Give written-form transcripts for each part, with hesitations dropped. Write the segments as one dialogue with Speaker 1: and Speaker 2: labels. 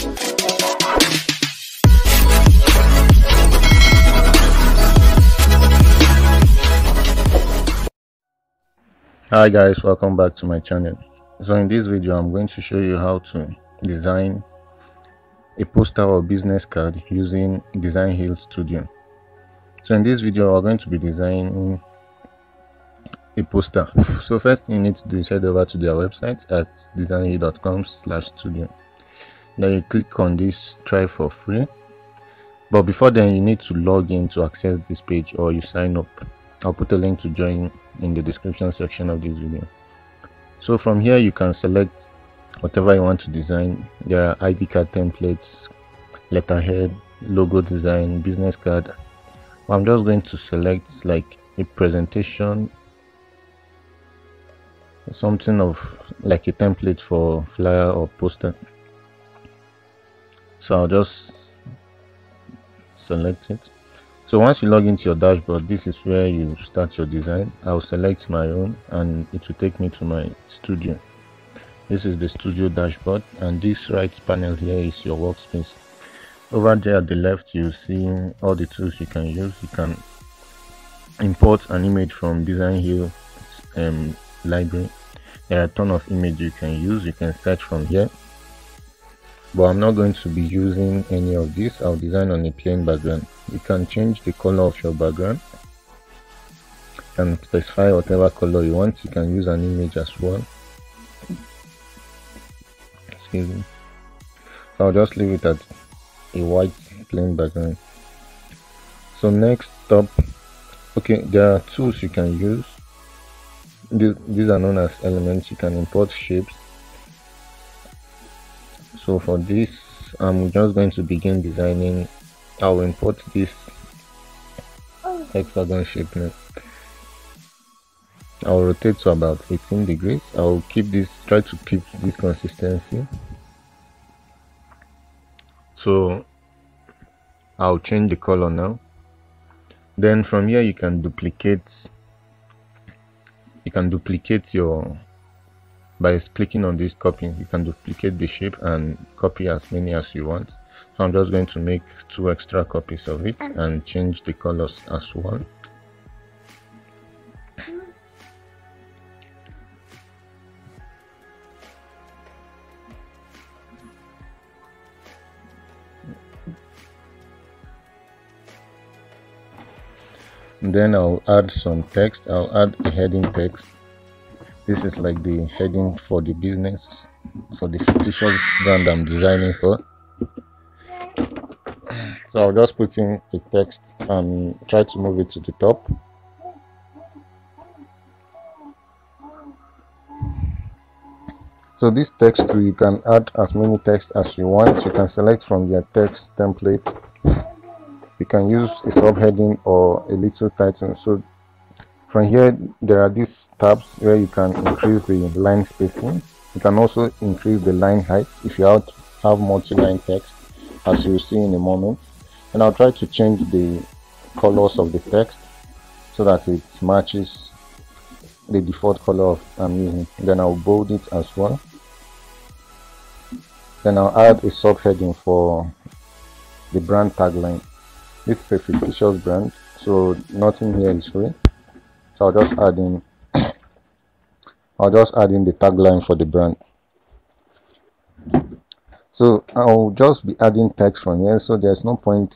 Speaker 1: Hi guys, welcome back to my channel. So in this video I'm going to show you how to design a poster or business card using Designhill Studio. So in this video we're going to be designing a poster. So first you need to do is head over to their website at designhill.com/studio. Then you click on this try for free, but before then you need to log in to access this page, or you sign up. I'll put a link to join in the description section of this video. So from here you can select whatever you want to design. There are ID card templates, letterhead, logo design, business card. I'm just going to select like a presentation, something of like a template for flyer or poster. So I'll just select it. So once you log into your dashboard, this is where you start your design. I'll select my own and it will take me to my studio. This is the studio dashboard, and this right panel here is your workspace. Over there at the left you see all the tools you can use. You can import an image from Designhill library. There are a ton of images you can use. You can search from here, but I'm not going to be using any of this. I'll design on a plain background. You can change the color of your background and specify whatever color you want. You can use an image as well. Excuse me. So I'll just leave it at a white plain background. So next up, okay, there are tools you can use. These are known as elements. You can import shapes. So for this I'm just going to begin designing. I'll import this hexagon shape now. I'll rotate to about 18 degrees. I'll try to keep this consistency. So I'll change the color now. Then from here you can duplicate by clicking on this copy. You can duplicate the shape and copy as many as you want. So I'm just going to make 2 extra copies of it and change the colors as well. Then I'll add some text. I'll add a heading text. This is like the heading for the business, for the fictitious brand I'm designing for. So I'll just put in the text and try to move it to the top. So this text too, you can add as many text as you want. You can select from your text template. You can use a subheading or a little title. So from here there are these tabs where you can increase the line spacing. You can also increase the line height if you have multi-line text, as you will see in a moment. And I'll try to change the colors of the text so that it matches the default color I'm using. Then I'll bold it as well. Then I'll add a subheading for the brand tagline. This is a fictitious brand, so nothing here is free. So I'll just add in the tagline for the brand. So I'll just be adding text from here, so there's no point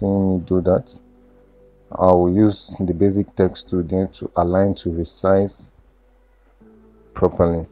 Speaker 1: seeing me do that. I'll use the basic text to align to resize properly.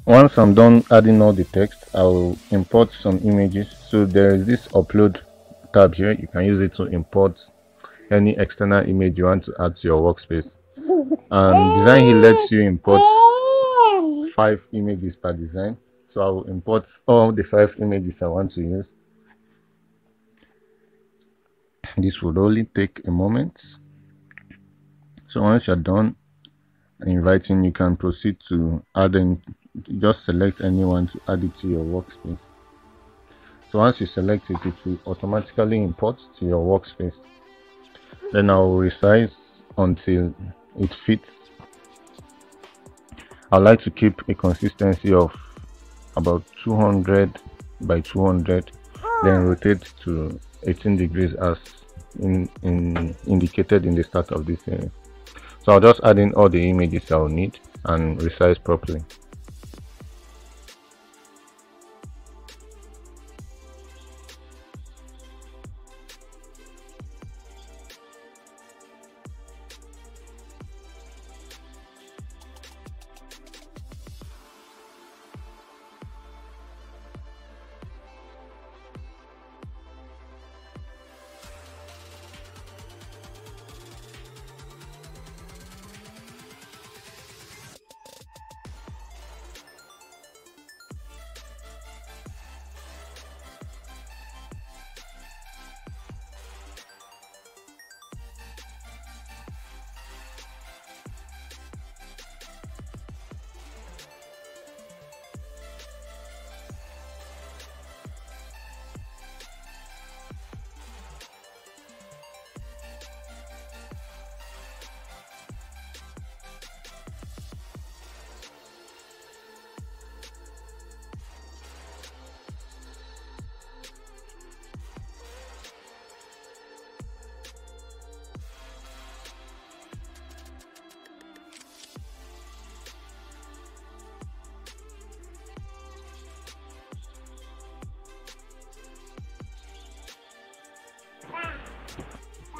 Speaker 1: Once I'm done adding all the text, I'll import some images. So there is this upload tab here. You can use it to import any external image you want to add to your workspace. And Designhill lets you import 5 images per design. So I will import all the 5 images I want to use. This would only take a moment. So once you're done inviting, you can proceed to add in. Just select anyone to add it to your workspace. So once you select it, it will automatically import to your workspace. Then I will resize until it fits. I like to keep a consistency of about 200 by 200, then rotate to 18 degrees as indicated in the start of this area. So I'll just add in all the images I'll need and resize properly.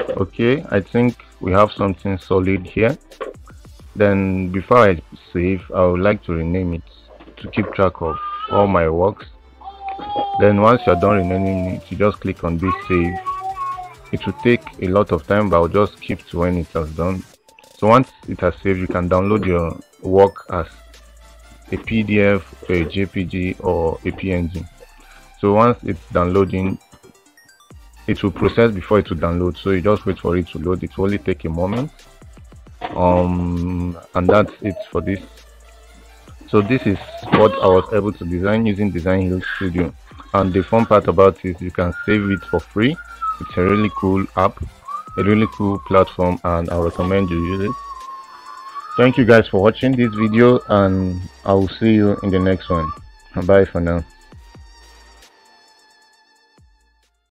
Speaker 1: Okay, I think we have something solid here. Then before I save, I would like to rename it to keep track of all my works. Then once you're done renaming it, you just click on this save. It will take a lot of time, but I'll just keep to when it has done. So once it has saved, you can download your work as a PDF, a JPG, or a PNG. So once it's downloading, it will process before it will download, so you just wait for it to load. It will only take a moment. And that's it for this. So this is what I was able to design using Designhill Studio, and the fun part about it is you can save it for free. It's a really cool app, a really cool platform, and I recommend you use it. Thank you guys for watching this video, and I will see you in the next one. Bye for now.